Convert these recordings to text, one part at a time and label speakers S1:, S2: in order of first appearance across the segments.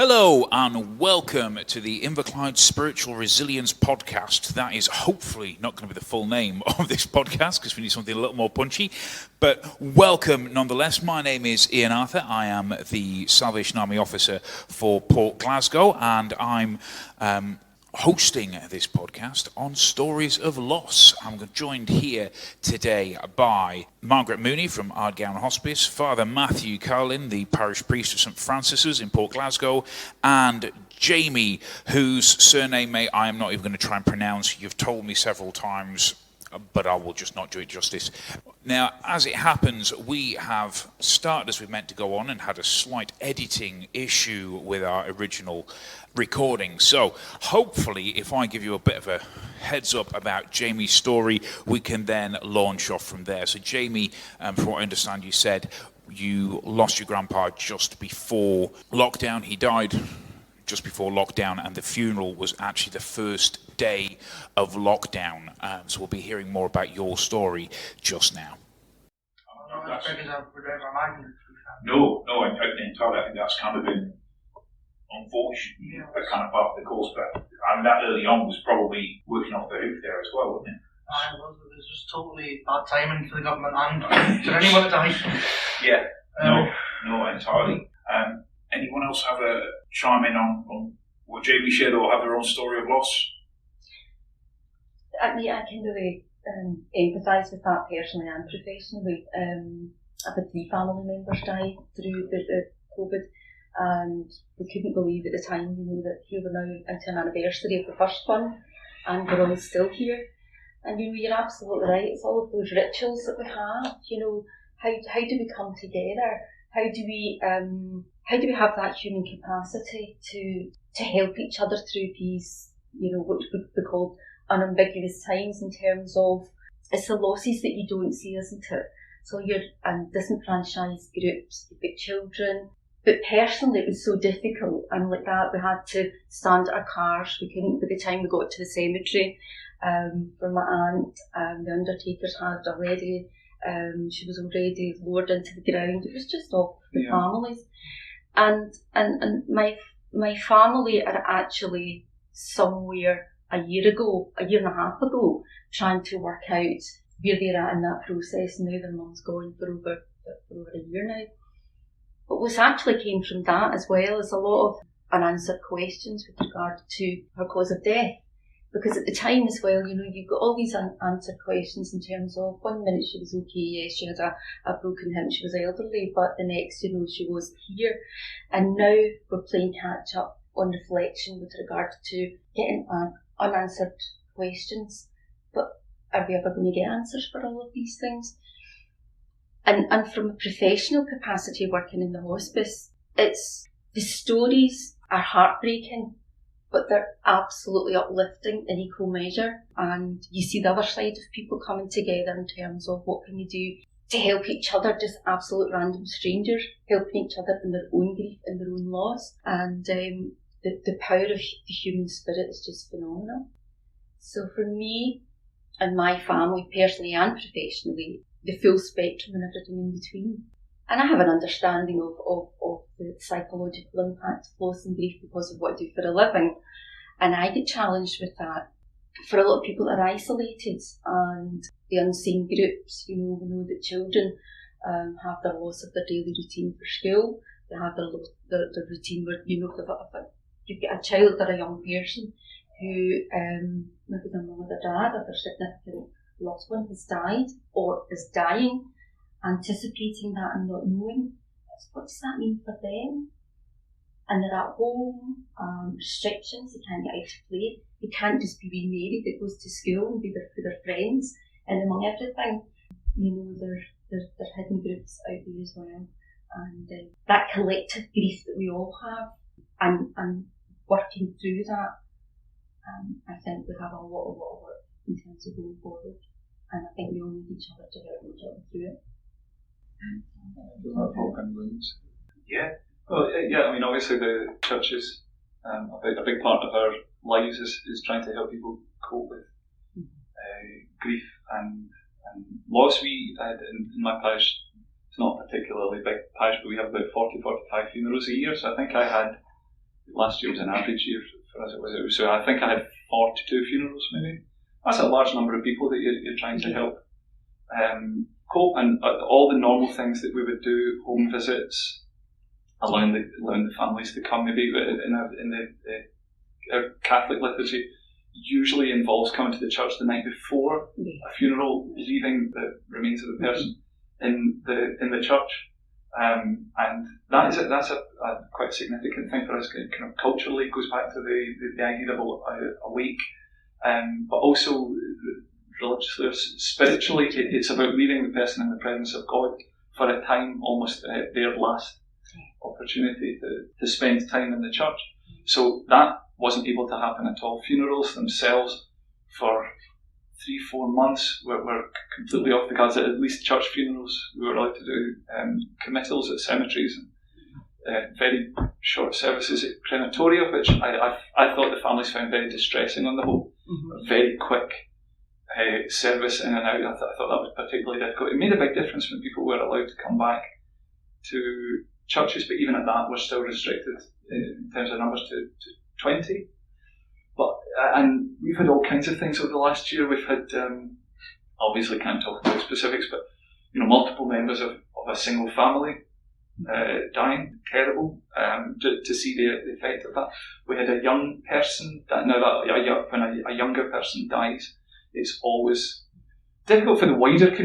S1: Hello and welcome to the Inverclyde Spiritual Resilience Podcast. That is hopefully not going to be the full name of this podcast because we need something a little more punchy, but welcome nonetheless. My name is Ian Arthur. I am the Salvation Army officer for Port Glasgow, and I'm hosting this podcast on stories of loss. I'm joined here today by Margaret Mooney from Ardgowan Hospice, Father Matthew Carlin, the parish priest of St Francis's in Port Glasgow, and Jamie, whose surname I am not even going to try and pronounce. You've told me several times, but I will just not do it justice. Now, as it happens, we have started as we meant to go on and had a slight editing issue with our original recording. So hopefully, if I give you a bit of a heads up about Jamie's story, we can then launch off from there. So Jamie, from what I understand, you said you lost your grandpa just before lockdown. He died just before lockdown, and the funeral was actually the first day of lockdown. So we'll be hearing more about your story just now.
S2: No, entirely. I think that's kind of been unfortunate, but kind of part of the course. But that early on was probably working off the hoof there as well, wasn't it?
S3: It was just totally bad timing for the government and for anyone to die.
S2: Yeah, no, entirely. Anyone else have a chime in on what Jamie shared, or have their own story of loss?
S4: I can really empathise with that personally and professionally. I've had 3 family members die through the COVID, and we couldn't believe at the time, that we were now into an anniversary of the first one, and we're all still here. And you're absolutely right. It's all of those rituals that we have. How do we come together? How do we have that human capacity to help each other through these, what we call unambiguous times, in terms of it's the losses that you don't see, isn't it? So you're disenfranchised groups, you've got children, but personally it was so difficult, and like that we had to stand at our cars. We couldn't, by the time we got to the cemetery, for my aunt, the undertakers had already, she was already lowered into the ground. It was just all the families. And my family are actually somewhere a year and a half ago, trying to work out where they're at in that process now. Their mum's gone for over a year now. But what actually came from that as well is a lot of unanswered questions with regard to her cause of death. Because at the time as well, you've got all these unanswered questions in terms of, one minute she was okay, yes, she had a broken hip, she was elderly, but the next, she was here. And now we're playing catch up on reflection with regard to getting unanswered questions. But are we ever going to get answers for all of these things? And from a professional capacity working in the hospice, the stories are heartbreaking, but they're absolutely uplifting in equal measure. And you see the other side of people coming together in terms of what can you do to help each other, just absolute random strangers, helping each other in their own grief and their own loss. And the power of the human spirit is just phenomenal. So for me and my family, personally and professionally, the full spectrum and everything in between. And I have an understanding of the psychological impact of loss and grief because of what I do for a living. And I get challenged with that. For a lot of people that are isolated and the unseen groups, we know that children have their loss of their daily routine for school. They have their routine where, if you've got a child or a young person who maybe their mum or their dad or their significant loved one has died or is dying, anticipating that and not knowing, what does that mean for them? And they're at home, restrictions, they can't get out to play, they can't just be wee Mary that goes to school and be there for their friends, and among everything, there's hidden groups out there as well. And that collective grief that we all have, and working through that, I think we have a lot of work in terms of going forward, and I think we all need each other to help each other through it.
S5: Obviously the church is a big part of our lives is trying to help people cope with grief and loss. We had in my parish, it's not a particularly big parish, but we have about 40-45 funerals a year, so I think I had last year was an average year for us. It was, so I think I had 42 funerals maybe. That's a large number of people that you're trying to help cope, and all the normal things that we would do, home visits, allowing the families to come, maybe in our Catholic liturgy usually involves coming to the church the night before a funeral, leaving the remains of the person in the church, and that's a quite significant thing for us. Kind of culturally, it goes back to the idea of a week, but also religiously or spiritually, it's about leaving the person in the presence of God for a time, almost their last opportunity to spend time in the church. So that wasn't able to happen at all. Funerals themselves for 3-4 months were completely off the cards. At least church funerals, we were allowed to do committals at cemeteries and very short services at crematoria, which I thought the families found very distressing on the whole. A very quick service in and out. I thought that was particularly difficult. It made a big difference when people were allowed to come back to churches, but even at that, we're still restricted in terms of numbers to 20. But and we've had all kinds of things over the last year. We've had obviously can't talk about specifics, but multiple members of a single family dying. Terrible to see the effect of that. We had a young person when a younger person dies, it's always difficult for the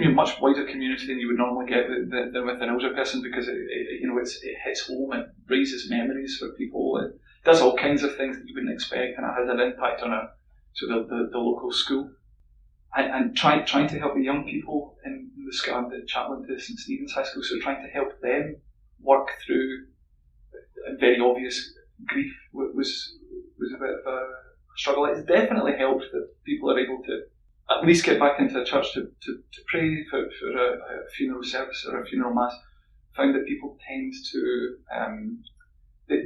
S5: much wider community than you would normally get than with an older person, because it hits home, it raises memories for people, it does all kinds of things that you wouldn't expect, and it has an impact on the local school. And trying to help the young people in the school, I'm the chaplain to St Stephen's High School, so trying to help them work through a very obvious grief was a bit of a struggle. It's definitely helped that people are able to at least get back into a church to pray for a funeral service or a funeral mass. Found that people tend to they're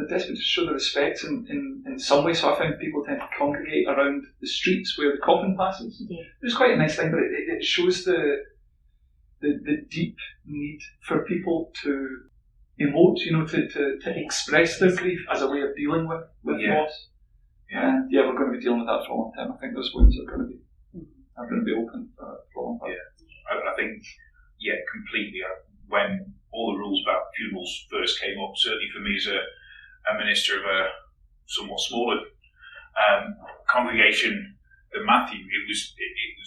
S5: desperate to show their respect in some way, so I found people tend to congregate around the streets where the coffin passes. Yeah. It was quite a nice thing, but it shows the deep need for people to emote, to express their grief as a way of dealing with loss. Yeah. And we're going to be dealing with that for a long time. I think those wounds are going to be open for a long time.
S2: Yeah, I think, completely. When all the rules about funerals first came up, certainly for me as a minister of a somewhat smaller congregation than Matthew, it was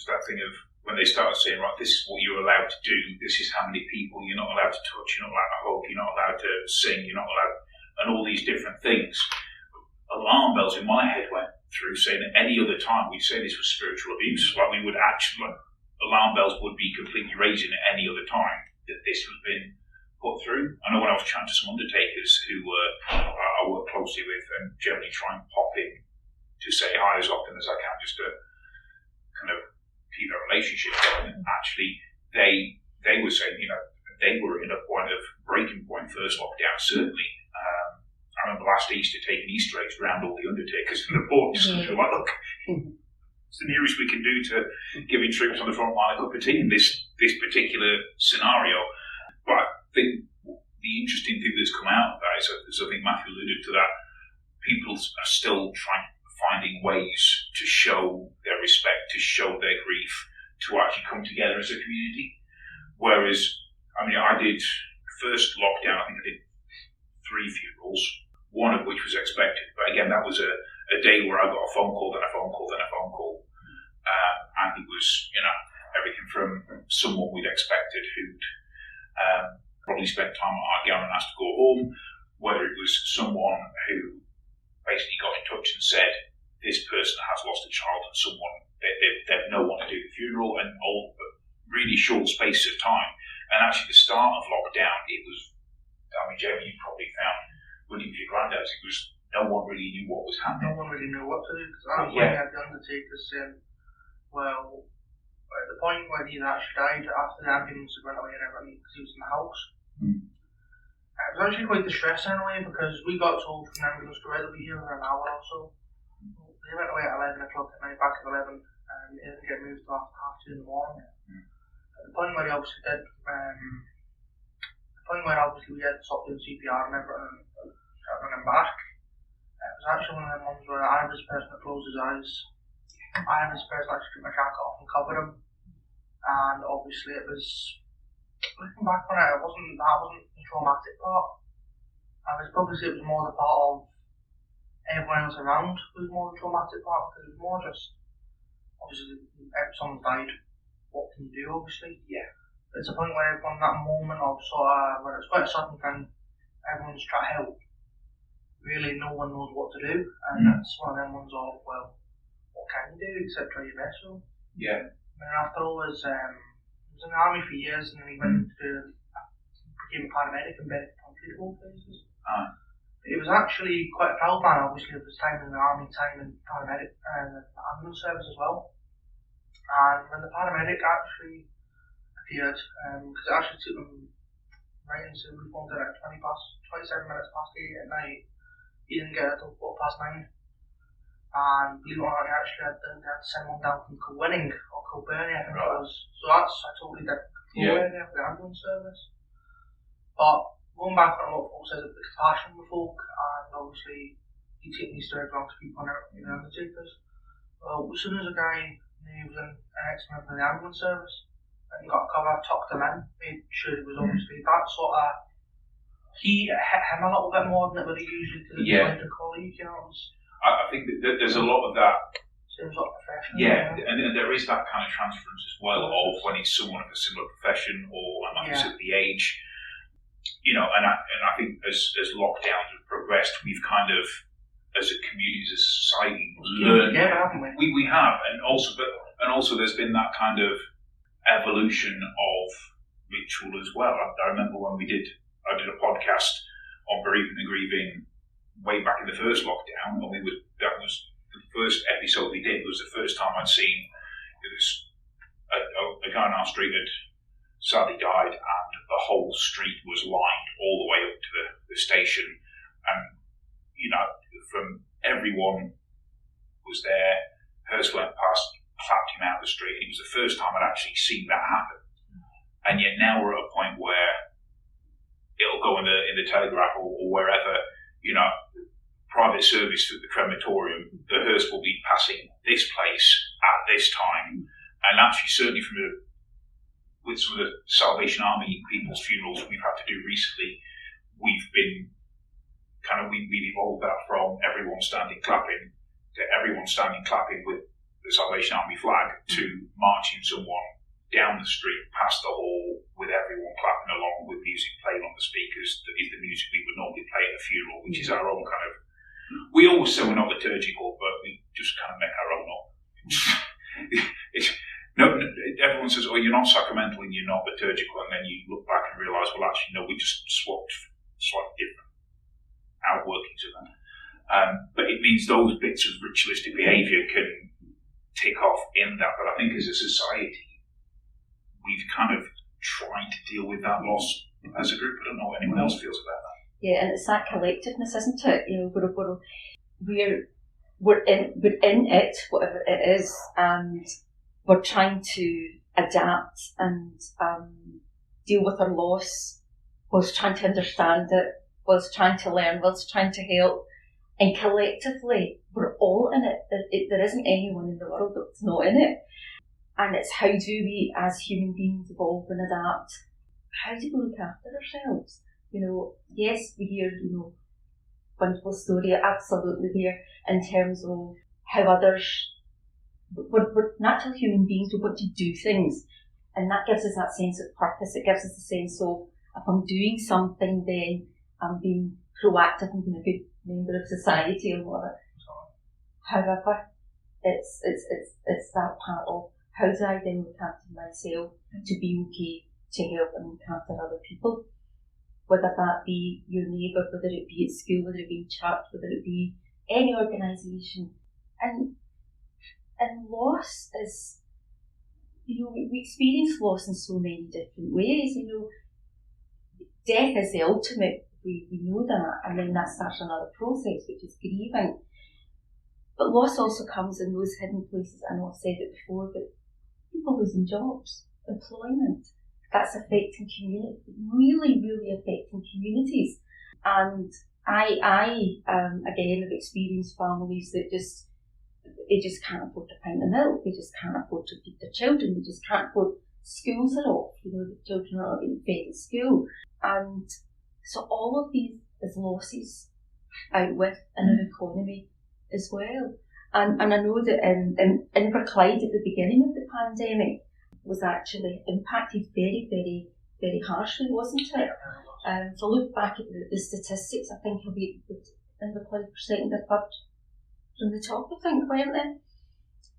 S2: that thing of when they started saying, right, this is what you're allowed to do, this is how many people you're not allowed to touch, you're not allowed to hug, you're not allowed to sing, you're not allowed, and all these different things. Alarm bells in my head went through, saying at any other time we'd say this was spiritual abuse, like we would actually, alarm bells would be completely raising at any other time that this has been put through. I know when I was chatting to some undertakers who I work closely with and generally try and pop in to say hi as often as I can, just to kind of keep that relationship going. And actually, they were saying, they were in a point of breaking point first lockdown, certainly. I remember last Easter taking Easter eggs around all the undertakers in the port, just because we were like, look, it's the nearest we can do to giving troops on the front line a cup of tea in this particular scenario. But I think the interesting thing that's come out of that is, as I think Matthew alluded to that, people are still finding ways to show their respect, to show their grief, to actually come together as a community. Whereas, I did first lockdown, I think I did 3 funerals, one of which was expected. But again, that was a day where I got a phone call, then a phone call, then a phone call. And it was, everything from someone we'd expected who'd probably spent time at Ardgowan and asked to go home, whether it was someone who basically got in touch and said, this person has lost a child and someone, they've no one to do the funeral, and all really short space of time. And actually the start of lockdown, it was, Jeremy, you probably found when you were your granddad's, it was no one really knew what was happening.
S3: No one really knew what to do, because I had the undertakers saying, well, at the point when he actually died, after the ambulance had went away and everything, because he was in the house, it was actually quite distressing in a way, because we got told from the ambulance to either be here for an hour or so. They went away at 11 o'clock at night, back at 11, and it didn't get moved till after 2:30 in the morning. At the point where he obviously did, we had to stop doing CPR and everything, and bring him back, was actually one of them ones where I was the person that closed his eyes. I was the person that actually took my jacket off and covered him. And obviously it was, looking back on it, that wasn't the traumatic part. I would probably say it was more the part of everyone else around was more the traumatic part, because it was more just, obviously, if someone died, what can you do, obviously? Yeah. But it's a point where everyone, that moment of sort of, where it's quite a sudden thing, everyone's trying to help. Really, no one knows what to do, and it's one of them ones of, well, what can you do except try your best? So,
S2: Yeah.
S3: and after all, he was in the army for years, and then he went to, became a paramedic and bedded untreatable places. He was actually quite a proud man, obviously, of his time in the army, time in paramedic and the ambulance service as well. And when the paramedic actually appeared, because it actually took them right into, we phoned it at 27 minutes past 8 at night. He didn't get it until 9:15. And believe it or not, he actually had to send one down from Kilwinning or Kilburnie, I think it was. So that's a totally different area for the ambulance service. But going back on what folks said about the compassion with folk, and obviously you take these stories around to people and everything, the undertakers. Well, as soon as a guy knew he was an ex-member of the ambulance service and got a cover, tucked him in, made sure it was obviously that sort of. He hit him a little bit more than it would have usually to like a colleague, you know.
S2: I think that there's a lot of that.
S3: Seems like professional.
S2: Yeah, and there is that kind of transference as well of when it's someone of a similar profession or like you said, the age. You know, and I think as lockdowns have progressed, we've kind of, as a community, as a society, learned.
S3: Yeah, haven't we?
S2: We have, and also there's been that kind of evolution of ritual as well. I remember when I did a podcast on bereavement and grieving way back in the first lockdown, and that was the first episode we did. It was the first time I'd seen it was a guy on our street had sadly died, and the whole street was lined all the way up to the station, and you know, from everyone was there. Hearse went past, clapped him out of the street. It was the first time I'd actually seen that happen, and yet now we're at a point where it'll go in the Telegraph or wherever, you know, private service at the crematorium, the hearse will be passing this place at this time. And actually, certainly with some of the Salvation Army people's funerals we've had to do recently, we've evolved that from everyone standing clapping to everyone standing clapping with the Salvation Army flag to marching someone down the street past the hall with everyone clapping along with music playing on the speakers. That is the music we would normally play at a funeral, which is our own kind of. We always say we're not liturgical, but we just kind of make our own up. Everyone says, "Oh, you're not sacramental and you're not liturgical," and then you look back and realise, well, actually, no, we just swapped slightly different outworkings of that. But it means those bits of ritualistic behaviour can tick off in that. But I think as a society, we've kind of tried to deal with that loss as a group. I don't know what anyone else feels about that.
S4: Yeah, and it's that collectiveness, isn't it? You know, we're in it, whatever it is, and we're trying to adapt and deal with our loss, whilst trying to understand it, whilst trying to learn, whilst trying to help. And collectively, we're all in it. There isn't anyone in the world that's not in it. And it's how do we, as human beings, evolve and adapt? How do we look after ourselves? You know, yes, we hear, you know, wonderful story, absolutely there, in terms of how others, we're natural human beings, we want to do things. And that gives us that sense of purpose. It gives us a sense of, if I'm doing something, then I'm being proactive and being a good member of society or whatever. However, it's that part of, how do I then look after myself to be okay, to help and look after other people? Whether that be your neighbour, whether it be at school, whether it be in church, whether it be any organisation. And loss is, you know, we experience loss in so many different ways. You know, death is the ultimate, we know that, and then that starts another process, which is grieving. But loss also comes in those hidden places. I know I've said it before, but people losing jobs, employment, that's affecting community, really, really affecting communities. And I again have experienced families that they just can't afford a pint of milk, they just can't afford to feed their children, they just can't afford, schools are off, the children are not getting fed at school. And so all of these is losses out with in our economy as well. And I know that Inverclyde at the beginning of the pandemic was actually impacted very, very, very harshly, wasn't it? If I look back at the statistics, I think Inverclyde were second or third from the top, I think, weren't they? And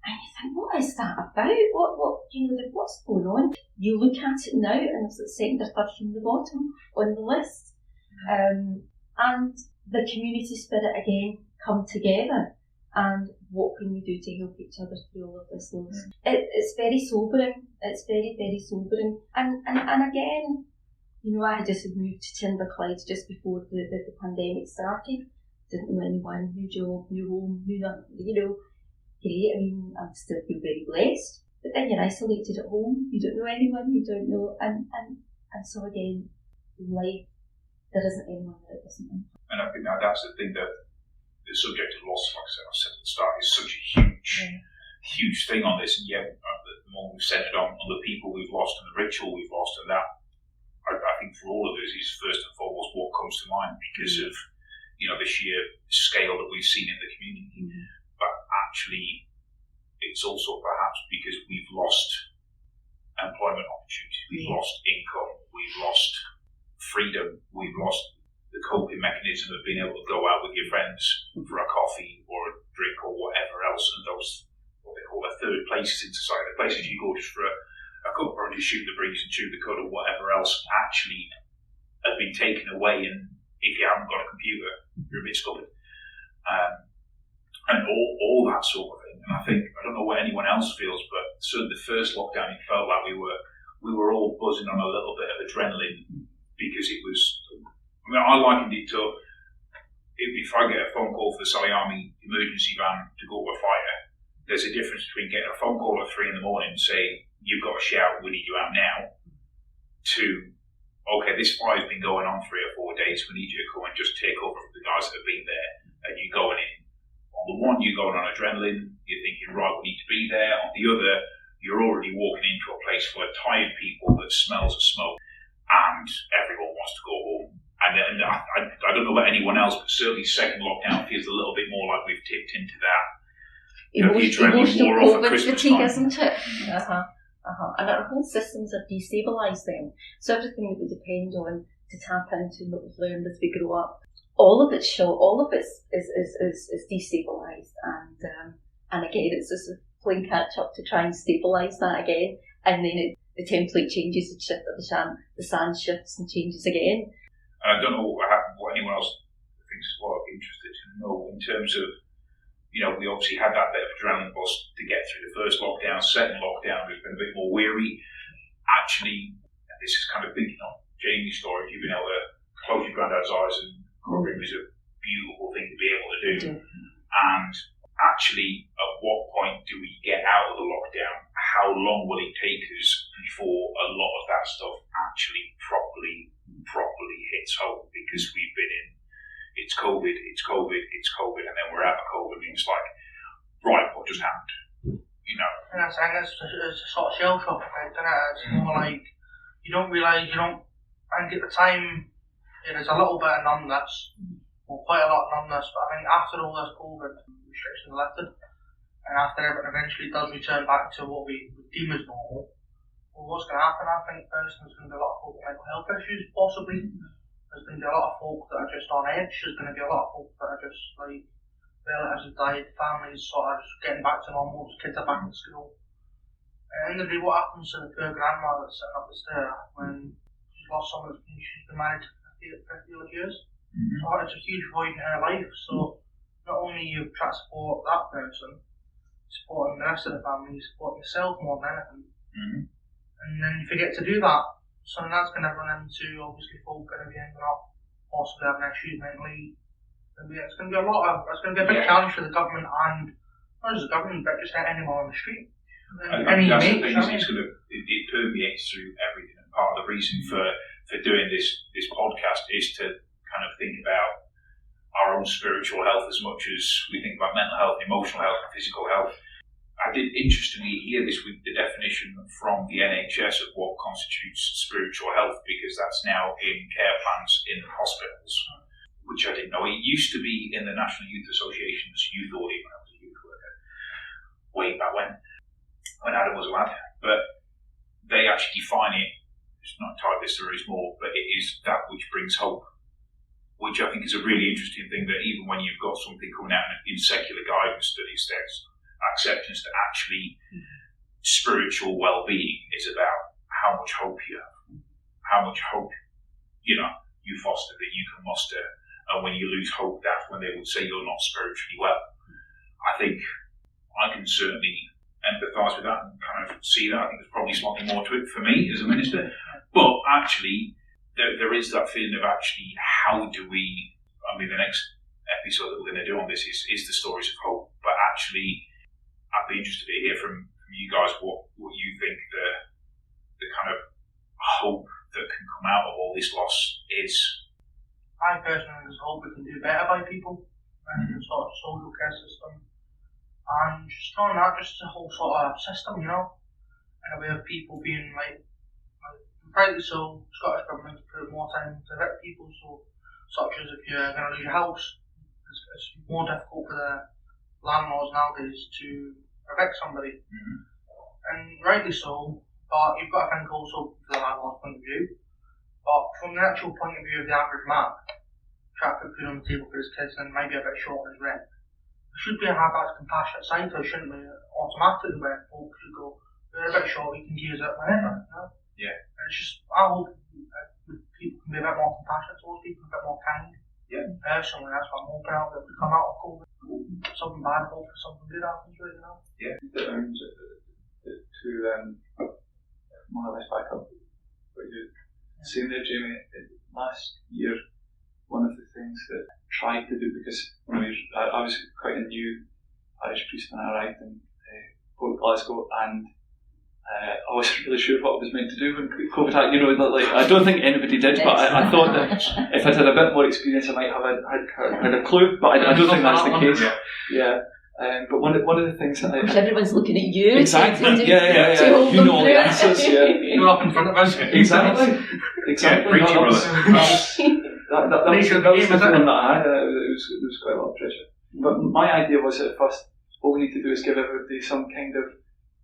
S4: you think, what is that about? What's going on? You look at it now and it's second or third from the bottom on the list. And the community spirit again come together. And what can we do to help each other through all of this loss? It's very sobering. It's very, very sobering. And again, I had just moved to Inverclyde just before the pandemic started. Didn't know anyone, new job, new home, knew nothing, great. I mean, I still feel very blessed. But then you're isolated at home. You don't know anyone. You don't know. And so again, life, there isn't anyone that it doesn't impact.
S2: And I think that's the thing, that the subject of loss, like I said at the start, is such a huge thing on this. And yet, the more we've centred on the people we've lost and the ritual we've lost, and that, I think for all of us is first and foremost what comes to mind because of the sheer scale that we've seen in the community. But actually, it's also perhaps because we've lost employment opportunities, we've lost income, we've lost freedom, we've lost the coping mechanism of being able to go out with your friends for a coffee or a drink or whatever else, and those, what they call the third places in society, the places you go just for a cuppa and just shoot the breeze and chew the cud or whatever else, actually have been taken away. And if you haven't got a computer, you're a bit stupid. And all that sort of thing. And I think, I don't know what anyone else feels, but certainly the first lockdown, it felt like we were all buzzing on a little bit of adrenaline because it was, I likened it to, if I get a phone call for the Sally Army emergency van to go to a fire, there's a difference between getting a phone call at 3 a.m. saying, you've got to shout, we need you out now, to, okay, this fire's been going on 3 or 4 days, we need you to come and just take over from the guys that have been there, and you're going in. On the one, you're going on adrenaline, you're thinking, right, we need to be there. On the other, you're already walking into a place full of tired people that smells of smoke, and everyone wants to go home. And I don't know about anyone else, but certainly second lockdown feels a little bit more like we've tipped into that.
S4: Emotional COVID fatigue, isn't it? And our whole systems are destabilised then. So everything that we depend on to tap into what we've learned as we grow up, all of it's shot, all of it is destabilised. And again, it's just playing catch up to try and stabilise that again. And then the template changes, the sand shifts and changes again.
S2: I don't know what anyone else thinks is what I'd be interested to know in terms of, we obviously had that bit of adrenaline bust to get through the first lockdown. Second lockdown, we've been a bit more weary. Actually, and this is kind of thinking on Jamie's story, you've been able to close your granddad's eyes and cover him is a beautiful thing to be able to do. And actually, at what point do we get out of the lockdown? How long will it take us before a lot of that stuff actually properly hits home? Because we've been in, it's COVID, and then we're out of COVID, and it's like, right, what just happened?
S3: And I think it's a sort of shell shock effect, isn't it? It's more like, you don't realise, I think at the time, there's a little bit of numbness, or quite a lot of numbness, but I think after all this COVID restrictions are lifted, and after everything eventually does return back to what we would deem as normal, well, what's going to happen? I think personally there's going to be a lot of folk with mental health issues, possibly. There's going to be a lot of folk that are just on edge. There's going to be a lot of folk that are just like, relatives have died, families sort of just getting back to normal, kids are back in school. And then what happens to the poor grandma that's sitting up the stair when she's lost someone she's been married 50 odd years? So it's a huge void in her life. So not only you try to support that person, supporting the rest of the family, you support yourself more than anything. And then you forget to do that. So then that's going to run into, obviously, folk going to be ending up possibly having issues mentally. It's going to be a big challenge for the government, and not just the government, but just anyone on the street.
S2: I mean, that's the thing, it permeates through everything. And part of the reason for doing this podcast is to kind of think about, our own spiritual health as much as we think about mental health, emotional health, and physical health. I did interestingly hear this with the definition from the NHS of what constitutes spiritual health, because that's now in care plans in hospitals, which I didn't know. It used to be in the National Youth Association's youth audit when I was a youth worker, way back when Adam was a lad. But they actually define it, it's not entirely this, there is more, but it is that which brings hope, which I think is a really interesting thing, that even when you've got something coming out in secular guidance studies, there's acceptance that actually spiritual well-being is about how much hope you have, how much hope you foster, that you can muster, and when you lose hope, that's when they would say you're not spiritually well. I think I can certainly empathise with that and kind of see that. I think there's probably slightly more to it for me as a minister, but actually there is that feeling of actually how do we, I mean the next episode that we're going to do on this is the stories of hope, but actually I'd be interested to hear from you guys what you think the kind of hope that can come out of all this loss is.
S3: I personally just hope we can do better by people and the sort of social care system, and just not that, just the whole sort of system, in a way of people being like rightly so, Scottish government put more time to evict people, such as if you're going to lose your house, it's more difficult for the landlords nowadays to evict somebody, and rightly so, but you've got to think also from the landlord's point of view, but from the actual point of view of the average man, trying to put food on the table for his kids and maybe a bit short on his rent, we should be have that compassionate side to us, shouldn't we, automatically, where folks should go, we're a bit short, we can use it whenever,
S2: Yeah.
S3: And it's just, I hope people can be a bit more compassionate towards people, a bit more kind.
S2: Yeah.
S3: Personally, that's what I'm hoping out, that we come out of COVID, something bad, hopefully something good happens, really,
S2: Yeah.
S5: To more or less back up what you're saying there, Jamie, last year, one of the things that I tried to do, because I was quite a new parish priest when I arrived in Port Glasgow, and I wasn't really sure what I was meant to do when COVID happened. I don't think anybody did, but I thought that if I'd had a bit more experience, I might have had a clue. But I don't think that's the case. Yeah. But one of the things that
S4: everyone's looking at you.
S5: Exactly. Yeah. You know all the answers. Yeah.
S3: You're up in front of us.
S5: Exactly. That was the feeling that I had. There was quite a lot of pressure. But my idea was at first, all we need to do is give everybody some kind of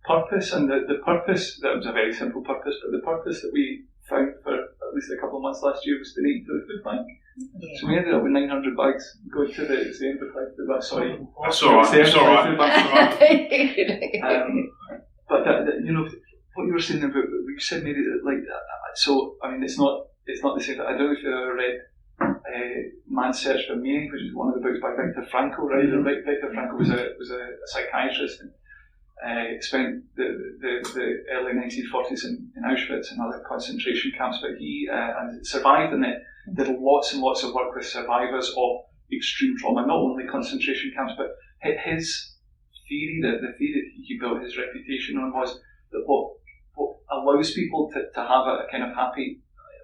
S5: purpose, and the purpose, that was a very simple purpose, but the purpose that we found for at least a couple of months last year was to donate to the food bank. Yeah. So we ended up with 900 bags going to the Inverclyde food bank. Sorry.
S2: That's alright.
S5: But what you were saying about, you said maybe so, I mean, it's not the same. I don't know if you ever read Man's Search for Meaning, which is one of the books by Viktor Frankl, right? Viktor Frankl was a psychiatrist, and spent the early 1940s in Auschwitz and other concentration camps, but he survived, and did lots and lots of work with survivors of extreme trauma, not only concentration camps, but his theory, the theory that he built his reputation on, was that what allows people to have a kind of happy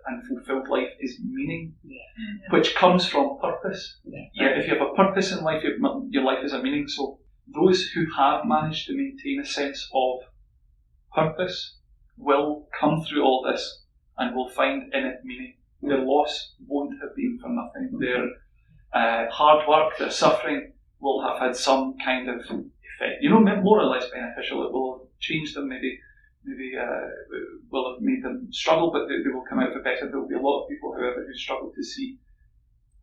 S5: and fulfilled life is meaning, which comes from purpose. If you have a purpose in life, your life is a meaning. So those who have managed to maintain a sense of purpose will come through all this and will find in it meaning. Their loss won't have been for nothing. Their hard work, their suffering will have had some kind of effect. More or less beneficial. It will have changed them, maybe will have made them struggle, but they will come out for better. There will be a lot of people, however, who struggle to see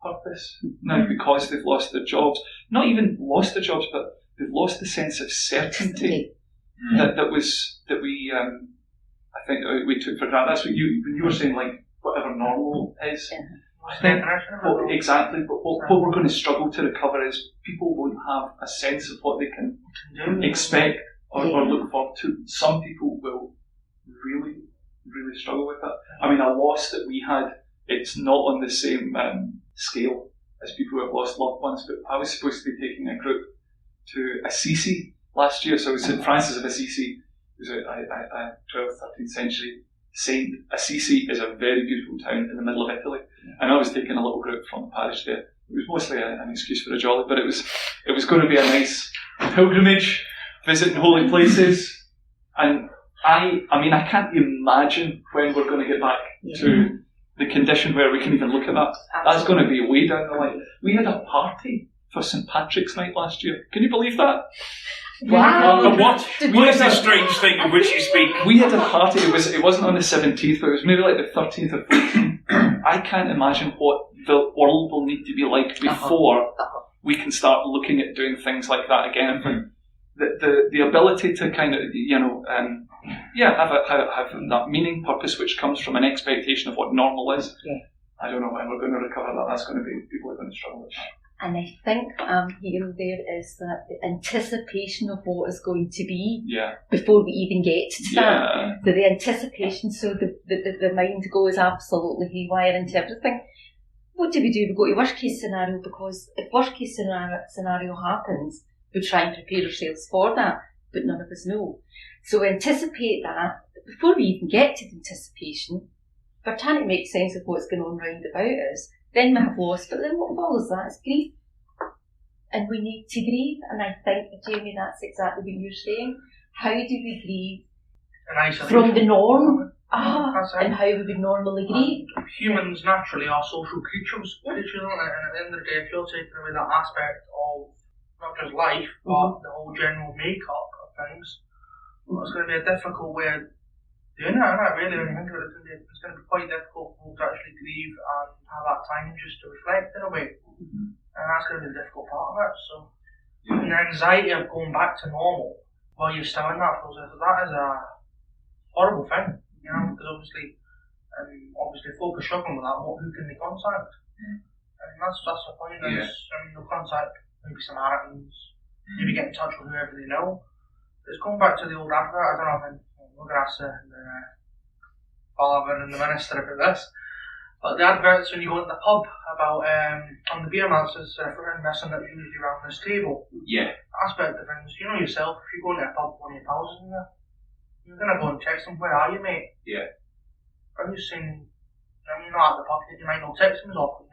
S5: purpose now because they've lost their jobs. Not even lost their jobs, but they've lost the sense of certainty that we I think we took for granted. That's what when you were saying, like whatever normal is. I think exactly, but what we're going to struggle to recover is people won't have a sense of what they can expect or look forward to. Some people will really, really struggle with that. I mean, a loss that we had, it's not on the same scale as people who have lost loved ones, but I was supposed to be taking a group to Assisi last year, so St. Francis of Assisi, who's a 12th, 13th century saint. Assisi is a very beautiful town in the middle of Italy, and I was taking a little group from the parish there It was mostly an excuse for a jolly, but it was going to be a nice pilgrimage, visiting holy places, and I mean, I can't imagine when we're going to get back to the condition where we can even look at that.
S4: Absolutely.
S5: That's going to be way down the line. We had a party for St Patrick's Night last year. Can you believe that?
S4: Wow.
S1: What is this strange thing of which you speak?
S5: We had a party. It wasn't on the 17th, but it was maybe like the 13th or 14th. I can't imagine what the world will need to be like before we can start looking at doing things like that again. The ability to kind of, have that meaning, purpose, which comes from an expectation of what normal is.
S4: Yeah.
S5: I don't know when we're going to recover that. That's going to be, people are going to struggle with that.
S4: And I think hearing there is that the anticipation of what is going to be before we even get to that. So the anticipation, so the mind goes absolutely haywire into everything. What do? We go to worst case scenario, because if worst case scenario happens, we try and prepare ourselves for that, but none of us know. So we anticipate that. Before we even get to the anticipation, we're trying to make sense of what's going on round about us. Then we have loss, but then what follows that is grief. And we need to grieve, and I think, Jamie, that's exactly what you're saying. How do we grieve from the norm? And how we would normally grieve.
S3: Humans naturally are social creatures, and at the end of the day, if you're taking away that aspect of not just life, but the whole general makeup of things, it's going to be a difficult way of doing it, isn't it? Really, when you think about it, it's going to be quite difficult for people to actually grieve and have that time just to reflect in a way. And that's going to be the difficult part of it. So, the anxiety of going back to normal while you're still in that process, that is a horrible thing, because obviously folk are struggling with that. Who can they contact? And that's the point. They'll contact maybe Samaritans, maybe get in touch with whoever they know. It's going back to the old advert. I don't know if we're going to ask the father and the minister about this. But the adverts when you go to the pub about on the beer mats is referring missing that's usually around this table.
S2: Yeah.
S3: Aspect of things, you know yourself, if you go into a pub, one of your pals is in there, you're going to go and text them, where are you, mate?
S2: Yeah.
S3: I'm just saying, you're not at the pub, you might not text them as often,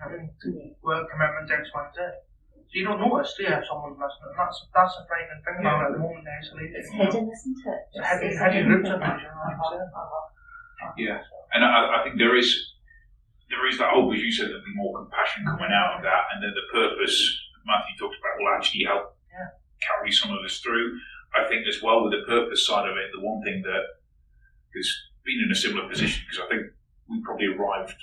S3: work commitment, X, Y, Z. So you don't notice, do you, if someone's missing it? And that's the frightening thing about it at the moment, the isolation.
S4: It's hidden, isn't it?
S3: It's hidden groups of things,
S2: Yeah. And I think there is that hope, as you said, there'll be more compassion coming out of that, and that the purpose Matthew talked about will actually help carry some of us through. I think as well with the purpose side of it, the one thing that has been in a similar position, because I think we probably arrived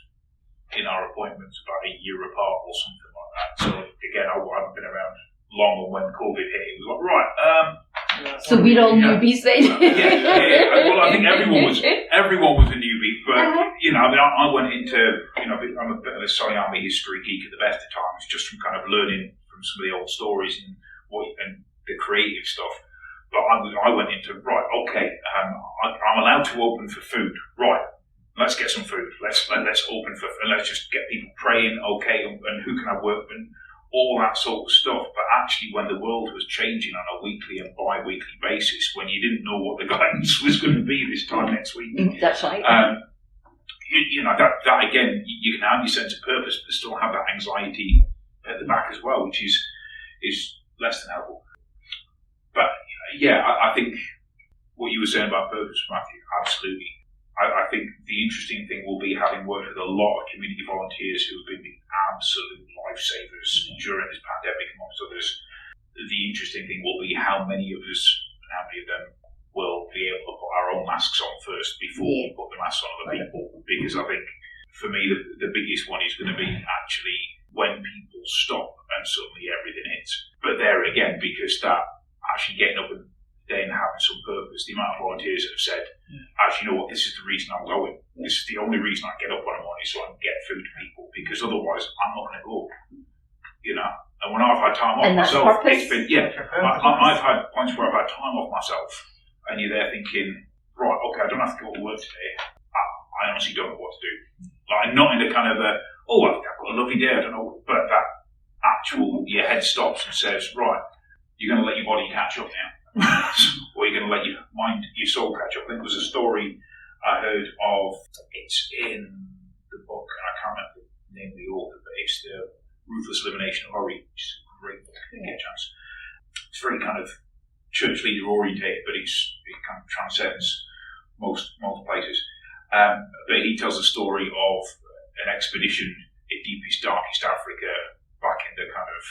S2: in our appointments about a year apart or something like that. So again, I haven't been around long, and when COVID hit, it was like, right.
S4: So we're all newbies then.
S2: Yeah. Well, I think everyone was a newbie, but I went into I'm a bit of a Siamese history geek at the best of times, just from kind of learning from some of the old stories and the creative stuff. But I went into I'm allowed to open for food, right? Let's get some food. Let's open for, and let's just get people praying. Okay, and who can I work with? All that sort of stuff. But actually, when the world was changing on a weekly and bi-weekly basis, when you didn't know what the guidance was going to be this time next week,
S4: that's right.
S2: That again, you can have your sense of purpose, but still have that anxiety at the back as well, which is less than helpful. But I think what you were saying about purpose, Matthew, absolutely. I think the interesting thing will be, having worked with a lot of community volunteers who have been the absolute lifesavers during this pandemic, amongst others, the interesting thing will be how many of us and how many of them will be able to put our own masks on first before we put the masks on other people. Because I think, for me, the biggest one is going to be actually when people stop and suddenly everything hits. But there again, because that actually getting up and then having some purpose, the amount of volunteers that have said, actually, you know what, this is the reason I'm going. This is the only reason I get up when I'm on, is so I can get food to people, because otherwise I'm not going to go. And when I've had time off myself, it's been, I've had points where I've had time off myself, and you're there thinking, right, okay, I don't have to go to work today. I honestly don't know what to do. Like, not in the kind of I've got a lovely day, I don't know, but that actual, your head stops and says, right, you're going to let your body catch up now. Or you're going to let your mind, your soul catch up. I think there was a story I heard of, it's in the book, and I can't remember the name of the author, but it's the Ruthless Elimination of Laurie, which is a great book if you get a chance. It's very kind of church leader orientated, but it kind of transcends most places. But he tells a story of an expedition in deepest, darkest Africa back in the kind of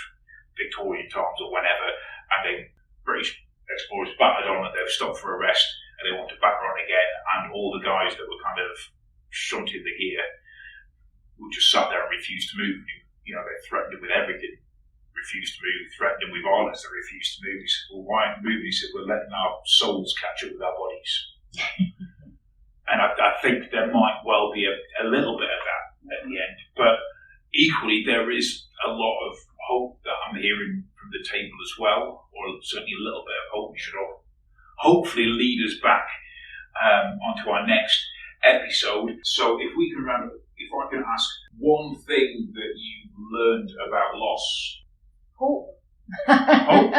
S2: Victorian times or whenever, and then British explorers battered on and they've stopped for a rest and they want to batter on again, and all the guys that were kind of shunting the gear were just sat there and refused to move. You know, they threatened him with everything, refused to move, threatened him with violence, they refused to move. He said, well, why aren't you moving? He said, we're letting our souls catch up with our bodies. And I think there might well be a little bit of that at the end, but equally there is a lot of hope that I'm hearing from the table as well, or certainly a little bit of hope. We should hopefully lead us back onto our next episode. So if we can if I can ask one thing that you've learned about loss.
S4: Hope.
S2: Hope.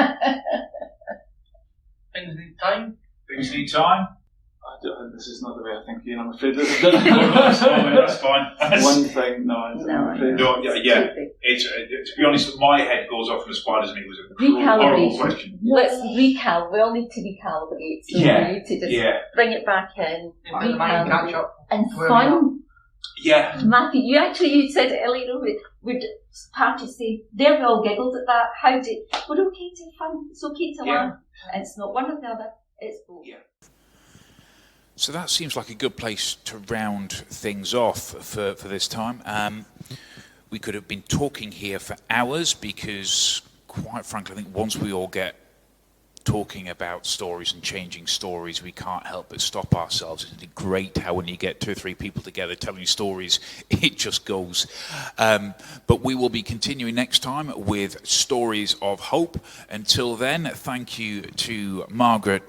S3: Things need time.
S2: Things need time.
S5: This is not the way I think, Ian, I'm afraid.
S2: That's fine.
S5: One thing, no, I'm afraid.
S2: No, yeah. It's to be honest, my head goes off in the spiders, and it was a horrible question.
S4: Let's we all need to recalibrate. So we need to just bring it back in,
S3: catch up,
S4: and fun.
S2: Yeah,
S4: Matthew, you said it earlier. Would parties say there? We all giggled at that. We're okay to have fun. It's okay to laugh. It's not one or the other. It's both.
S2: Yeah.
S1: So that seems like a good place to round things off for this time. We could have been talking here for hours because, quite frankly, I think once we all get talking about stories and changing stories, we can't help but stop ourselves. It's great how when you get 2 or 3 people together telling stories, it just goes. But we will be continuing next time with stories of hope. Until then, thank you to Margaret,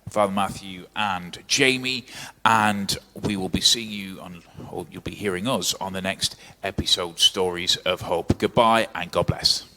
S1: Father Matthew and Jamie, and we will be seeing you or you'll be hearing us on the next episode, Stories of Hope. Goodbye and God bless.